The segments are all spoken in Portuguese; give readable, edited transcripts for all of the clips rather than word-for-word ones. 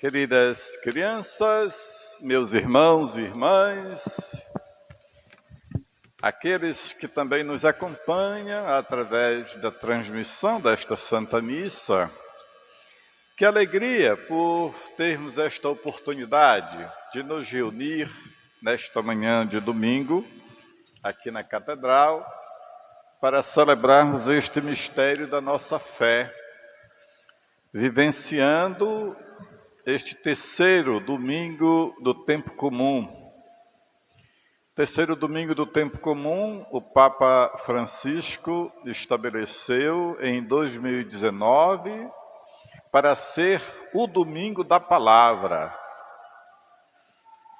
Queridas crianças, meus irmãos e irmãs, aqueles que também nos acompanham através da transmissão desta Santa Missa, que alegria por termos esta oportunidade de nos reunir nesta manhã de domingo, aqui na Catedral, para celebrarmos este mistério da nossa fé, vivenciando este terceiro domingo do tempo comum. Terceiro domingo do tempo comum, o Papa Francisco estabeleceu em 2019 para ser o domingo da palavra,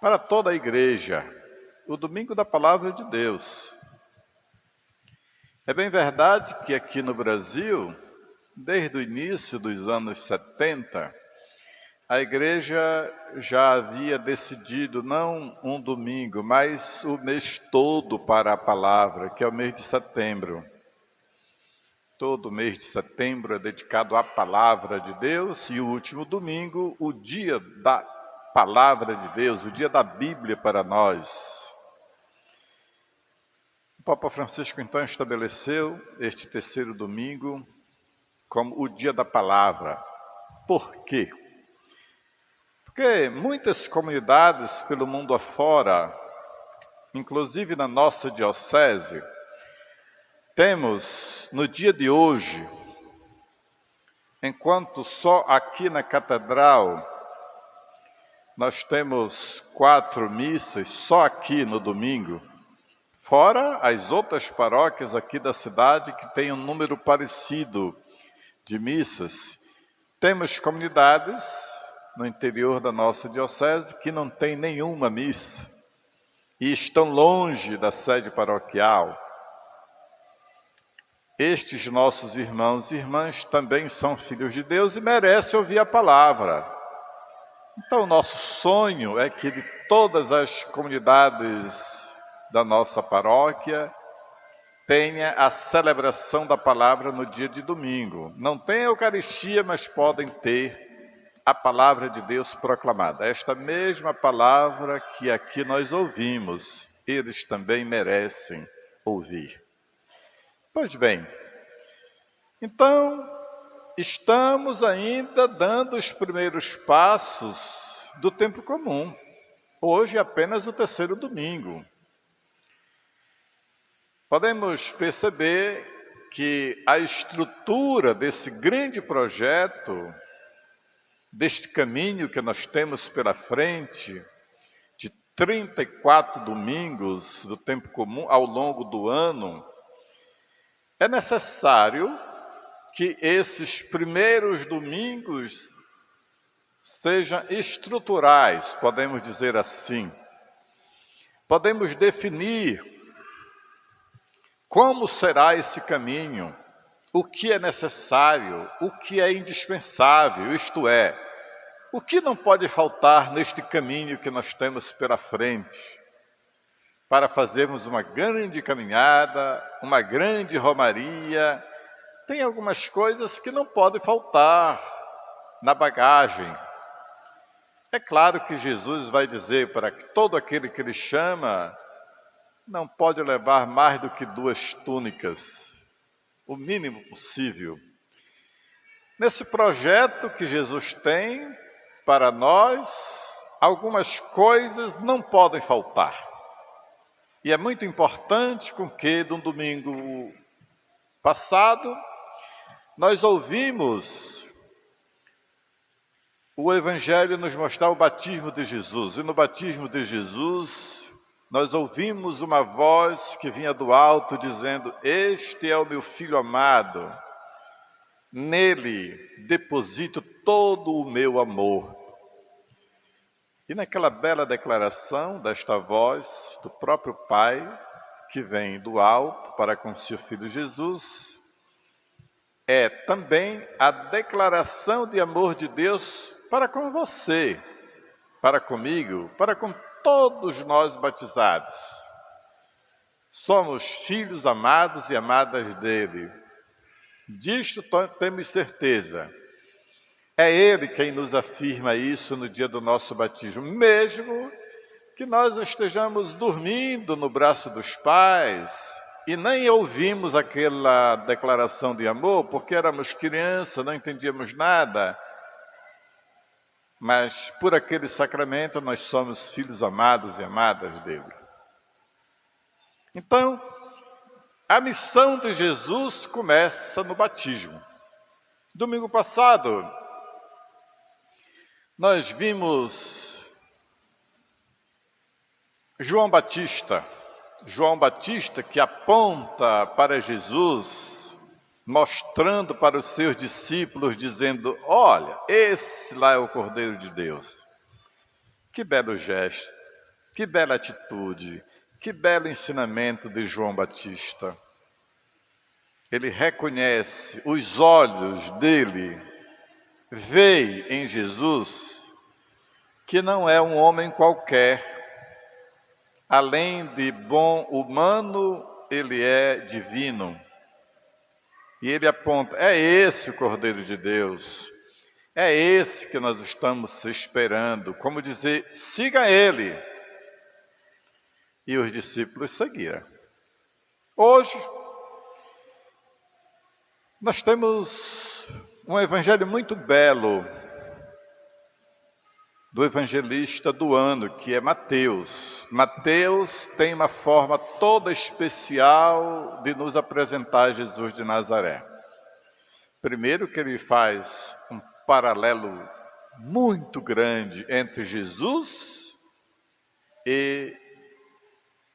para toda a igreja, o domingo da palavra de Deus. É bem verdade que aqui no Brasil, desde o início dos anos 70, a igreja já havia decidido não um domingo, mas o mês todo para a palavra, que é o mês de setembro. Todo mês de setembro é dedicado à palavra de Deus e o último domingo, o dia da palavra de Deus, o dia da Bíblia para nós. O Papa Francisco então estabeleceu este terceiro domingo como o dia da palavra. Por quê? Porque muitas comunidades pelo mundo afora, inclusive na nossa diocese, temos no dia de hoje, enquanto só aqui na Catedral nós temos 4 missas, só aqui no domingo, fora as outras paróquias aqui da cidade que têm um número parecido de missas. Temos comunidades no interior da nossa diocese que não tem nenhuma missa e estão longe da sede paroquial. Estes nossos irmãos e irmãs também são filhos de Deus e merecem ouvir a palavra. Então, o nosso sonho é que de todas as comunidades da nossa paróquia tenha a celebração da palavra no dia de domingo. Não tem Eucaristia, mas podem ter a palavra de Deus proclamada. Esta mesma palavra que aqui nós ouvimos, eles também merecem ouvir. Pois bem, então, estamos ainda dando os primeiros passos do tempo comum. Hoje é apenas o terceiro domingo. Podemos perceber que a estrutura desse grande projeto, deste caminho que nós temos pela frente, de 34 domingos do tempo comum ao longo do ano, é necessário que esses primeiros domingos sejam estruturais, podemos dizer assim. Podemos definir como será esse caminho, o que é necessário, o que é indispensável, isto é, o que não pode faltar neste caminho que nós temos pela frente, para fazermos uma grande caminhada, uma grande romaria. Tem algumas coisas que não podem faltar na bagagem. É claro que Jesus vai dizer para que todo aquele que Ele chama não pode levar mais do que 2 túnicas, o mínimo possível. Nesse projeto que Jesus tem para nós, algumas coisas não podem faltar. E é muito importante com que, no domingo passado, nós ouvimos o Evangelho nos mostrar o batismo de Jesus. E no batismo de Jesus, nós ouvimos uma voz que vinha do alto dizendo: "Este é o meu Filho amado, nele deposito todo o meu amor." E naquela bela declaração desta voz do próprio Pai, que vem do alto para com seu Filho Jesus, é também a declaração de amor de Deus para com você, para comigo, para com todos nós batizados. Somos filhos amados e amadas dele. Disto temos certeza. É Ele quem nos afirma isso no dia do nosso batismo, mesmo que nós estejamos dormindo no braço dos pais e nem ouvimos aquela declaração de amor, porque éramos crianças, não entendíamos nada. Mas por aquele sacramento nós somos filhos amados e amadas dele. Então, a missão de Jesus começa no batismo. Domingo passado, nós vimos João Batista que aponta para Jesus, mostrando para os seus discípulos, dizendo: olha, esse lá é o Cordeiro de Deus. Que belo gesto, que bela atitude, que belo ensinamento de João Batista. Ele reconhece, os olhos dele veem em Jesus que não é um homem qualquer. Além de bom humano, ele é divino. E ele aponta: é esse o Cordeiro de Deus. É esse que nós estamos esperando. Como dizer, siga ele. E os discípulos seguiram. Hoje, nós temos um evangelho muito belo do evangelista do ano, que é Mateus. Mateus tem uma forma toda especial de nos apresentar Jesus de Nazaré. Primeiro que ele faz um paralelo muito grande entre Jesus e,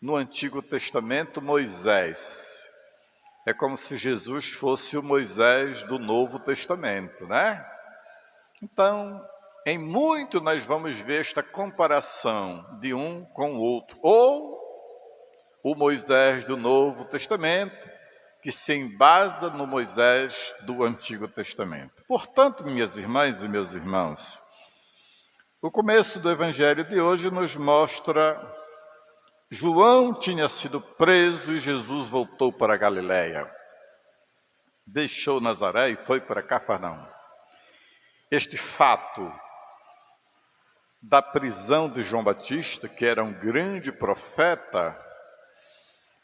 no Antigo Testamento, Moisés. É como se Jesus fosse o Moisés do Novo Testamento, né? Então, em muito nós vamos ver esta comparação de um com o outro. Ou o Moisés do Novo Testamento, que se embasa no Moisés do Antigo Testamento. Portanto, minhas irmãs e meus irmãos, o começo do Evangelho de hoje nos mostra: João tinha sido preso e Jesus voltou para a Galiléia. Deixou Nazaré e foi para Cafarnaum. Este fato da prisão de João Batista, que era um grande profeta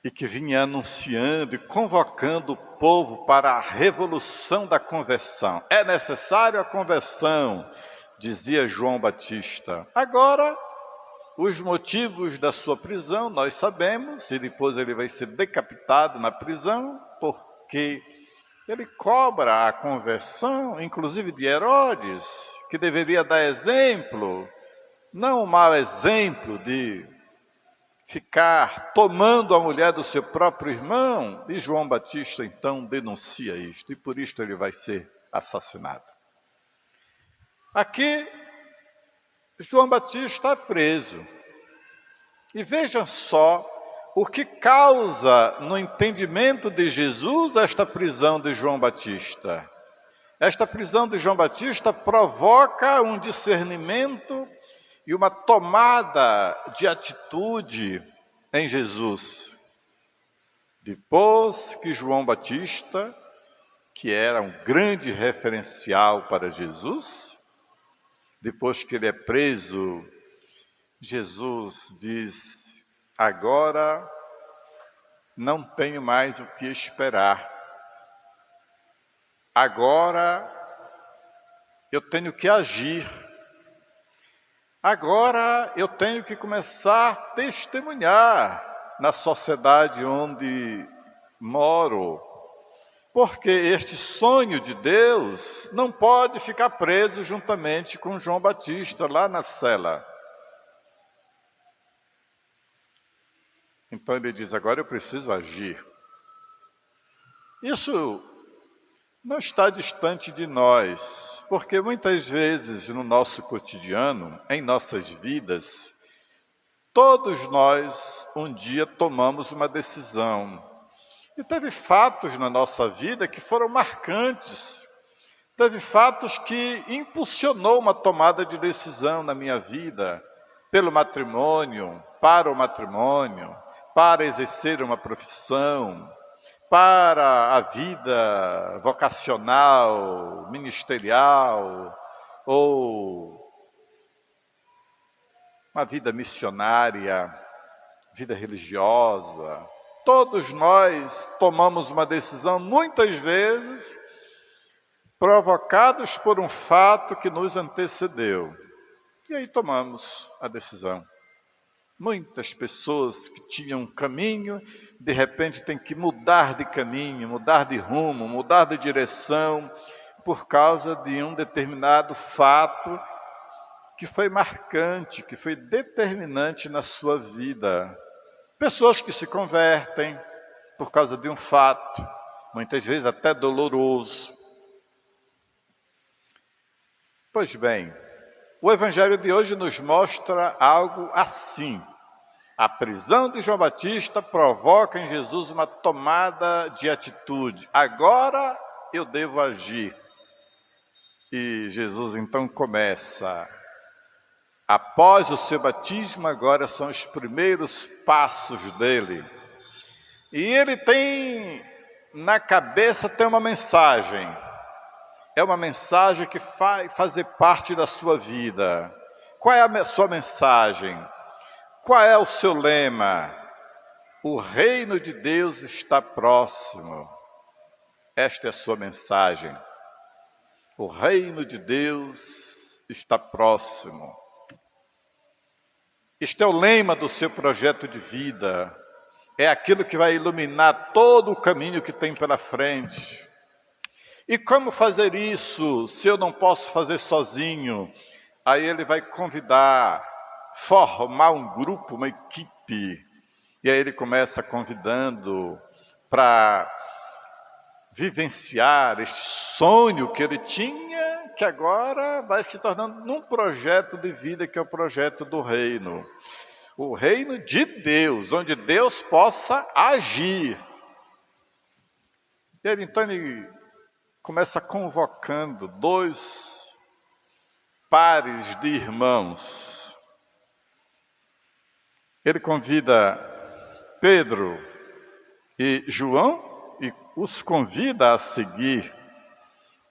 e que vinha anunciando e convocando o povo para a revolução da conversão. É necessário a conversão, dizia João Batista. Agora, os motivos da sua prisão nós sabemos, e depois ele vai ser decapitado na prisão, porque ele cobra a conversão, inclusive de Herodes, que deveria dar exemplo, não um mau exemplo de ficar tomando a mulher do seu próprio irmão. E João Batista então denuncia isto, e por isto ele vai ser assassinado. Aqui, João Batista é preso. E vejam só o que causa no entendimento de Jesus esta prisão de João Batista. Esta prisão de João Batista provoca um discernimento e uma tomada de atitude em Jesus. Depois que João Batista, que era um grande referencial para Jesus, depois que ele é preso, Jesus diz: agora não tenho mais o que esperar. Agora eu tenho que agir. Agora eu tenho que começar a testemunhar na sociedade onde moro. Porque este sonho de Deus não pode ficar preso juntamente com João Batista lá na cela. Então ele diz: agora eu preciso agir. Isso não está distante de nós, porque muitas vezes no nosso cotidiano, em nossas vidas, todos nós um dia tomamos uma decisão. E teve fatos na nossa vida que foram marcantes. Teve fatos que impulsionou uma tomada de decisão na minha vida, pelo matrimônio, para o matrimônio, para exercer uma profissão, para a vida vocacional, ministerial, ou uma vida missionária, vida religiosa. Todos nós tomamos uma decisão, muitas vezes, provocados por um fato que nos antecedeu. E aí tomamos a decisão. Muitas pessoas que tinham um caminho, de repente têm que mudar de caminho, mudar de rumo, mudar de direção, por causa de um determinado fato que foi marcante, que foi determinante na sua vida. Pessoas que se convertem por causa de um fato, muitas vezes até doloroso. Pois bem, o Evangelho de hoje nos mostra algo assim. A prisão de João Batista provoca em Jesus uma tomada de atitude. Agora eu devo agir. E Jesus então começa. Após o seu batismo, agora são os primeiros passos dele. E ele tem na cabeça, tem uma mensagem. É uma mensagem que vai fazer parte da sua vida. Qual é a sua mensagem? Qual é o seu lema? O reino de Deus está próximo. Esta é a sua mensagem. O reino de Deus está próximo. Este é o lema do seu projeto de vida. É aquilo que vai iluminar todo o caminho que tem pela frente. E como fazer isso se eu não posso fazer sozinho? Aí ele vai convidar, formar um grupo, uma equipe. E aí ele começa convidando para vivenciar este sonho que ele tinha, que agora vai se tornando num projeto de vida, que é o projeto do reino. O reino de Deus, onde Deus possa agir. E ele, então, ele começa convocando 2 pares de irmãos. Ele convida Pedro e João e os convida a seguir.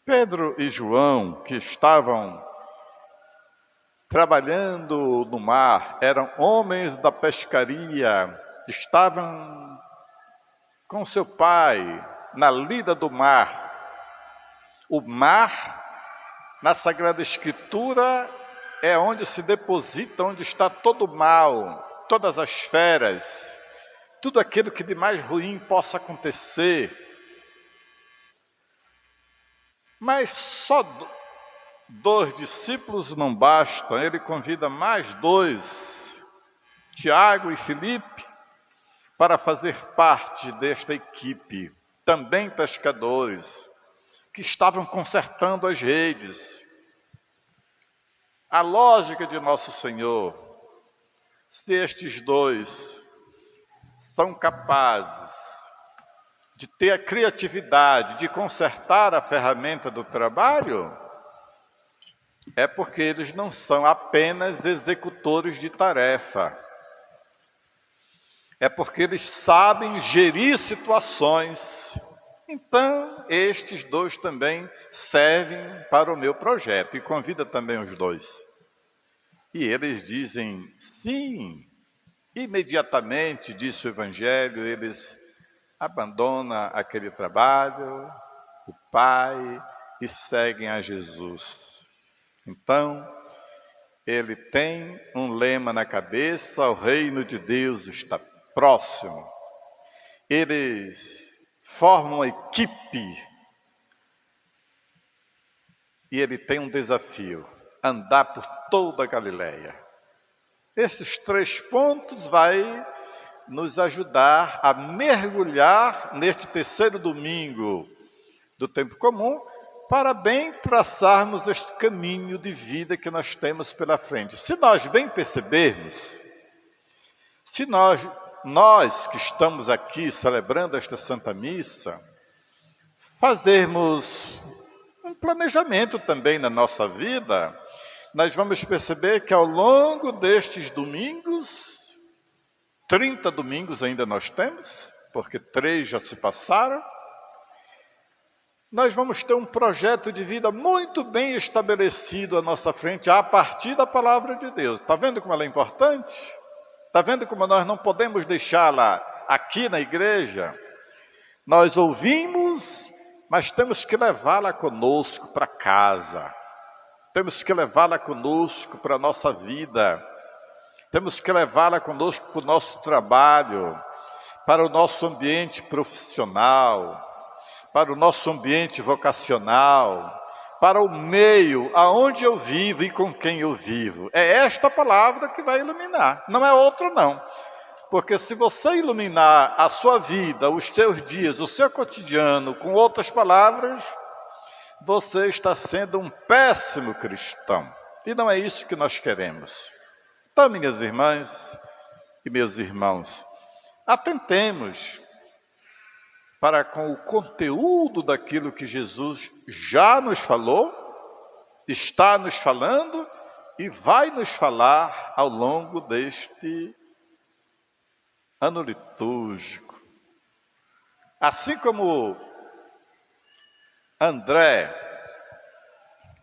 Pedro e João, que estavam trabalhando no mar, eram homens da pescaria, estavam com seu pai na lida do mar. O mar, na Sagrada Escritura, é onde se deposita, onde está todo o mal, todas as feras, tudo aquilo que de mais ruim possa acontecer. Mas só 2 discípulos não bastam, ele convida mais 2, Tiago e Filipe, para fazer parte desta equipe, também pescadores, que estavam consertando as redes. A lógica de nosso Senhor, se estes 2 são capazes de ter a criatividade de consertar a ferramenta do trabalho, é porque eles não são apenas executores de tarefa. É porque eles sabem gerir situações. Então, estes 2 também servem para o meu projeto. E convida também os 2. E eles dizem sim. Imediatamente, disse o Evangelho, eles abandonam aquele trabalho, o Pai, e seguem a Jesus. Então, ele tem um lema na cabeça: o reino de Deus está próximo. Eles formam uma equipe e ele tem um desafio: andar por toda a Galileia. Esses 3 pontos vai nos ajudar a mergulhar neste terceiro domingo do tempo comum, para bem traçarmos este caminho de vida que nós temos pela frente. Se nós bem percebermos, se nós que estamos aqui celebrando esta Santa Missa, fazermos um planejamento também na nossa vida, nós vamos perceber que ao longo destes domingos, 30 domingos ainda nós temos, porque 3 já se passaram, nós vamos ter um projeto de vida muito bem estabelecido à nossa frente, a partir da palavra de Deus. Está vendo como ela é importante? Está vendo como nós não podemos deixá-la aqui na igreja? Nós ouvimos, mas temos que levá-la conosco para casa. Temos que levá-la conosco para a nossa vida. Temos que levá-la conosco para o nosso trabalho, para o nosso ambiente profissional, para o nosso ambiente vocacional, para o meio aonde eu vivo e com quem eu vivo. É esta palavra que vai iluminar, não é outro não. Porque se você iluminar a sua vida, os seus dias, o seu cotidiano com outras palavras, você está sendo um péssimo cristão. E não é isso que nós queremos. Então, minhas irmãs e meus irmãos, atentemos para com o conteúdo daquilo que Jesus já nos falou, está nos falando e vai nos falar ao longo deste ano litúrgico. Assim como André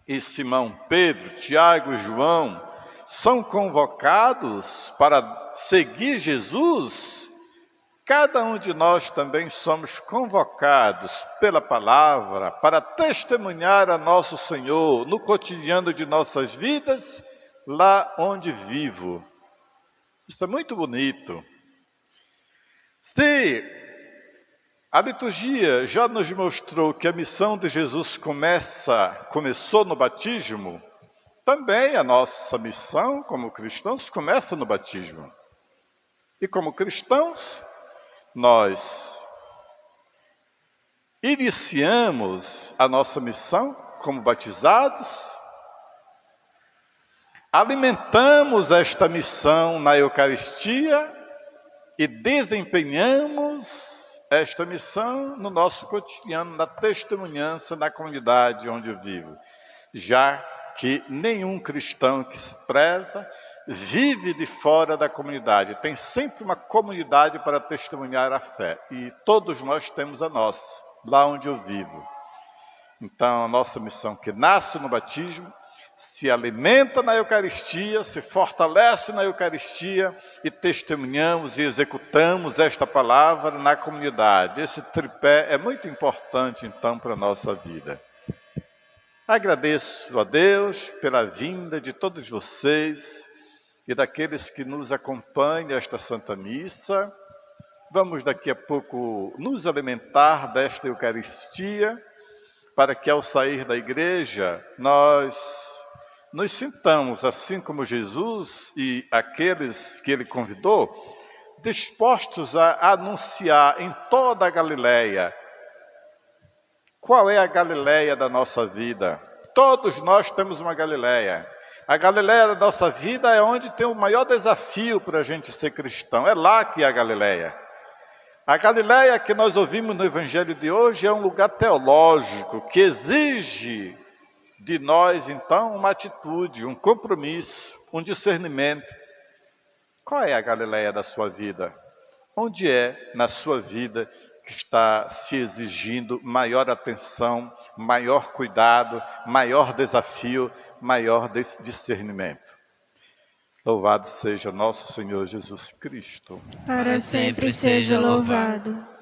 e Simão Pedro, Tiago e João são convocados para seguir Jesus, cada um de nós também somos convocados pela palavra para testemunhar a nosso Senhor no cotidiano de nossas vidas, lá onde vivo. Isso é muito bonito. Se a liturgia já nos mostrou que a missão de Jesus começou no batismo, também a nossa missão como cristãos começa no batismo. E como cristãos, nós iniciamos a nossa missão como batizados, alimentamos esta missão na Eucaristia e desempenhamos esta missão no nosso cotidiano, na testemunhança na comunidade onde eu vivo, já que nenhum cristão que se preza vive de fora da comunidade. Tem sempre uma comunidade para testemunhar a fé. E todos nós temos a nossa, lá onde eu vivo. Então, a nossa missão que nasce no batismo, se alimenta na Eucaristia, se fortalece na Eucaristia e testemunhamos e executamos esta palavra na comunidade. Esse tripé é muito importante, então, para a nossa vida. Agradeço a Deus pela vinda de todos vocês e daqueles que nos acompanham esta Santa Missa. Vamos daqui a pouco nos alimentar desta Eucaristia, para que ao sair da igreja nós nos sintamos, assim como Jesus e aqueles que ele convidou, dispostos a anunciar em toda a Galileia. Qual é a Galileia da nossa vida? Todos nós temos uma Galileia. A Galileia da nossa vida é onde tem o maior desafio para a gente ser cristão. É lá que é a Galileia. A Galileia que nós ouvimos no Evangelho de hoje é um lugar teológico que exige de nós, então, uma atitude, um compromisso, um discernimento. Qual é a Galileia da sua vida? Onde é na sua vida que está se exigindo maior atenção, maior cuidado, maior desafio, maior discernimento? Louvado seja nosso Senhor Jesus Cristo. Para sempre seja louvado.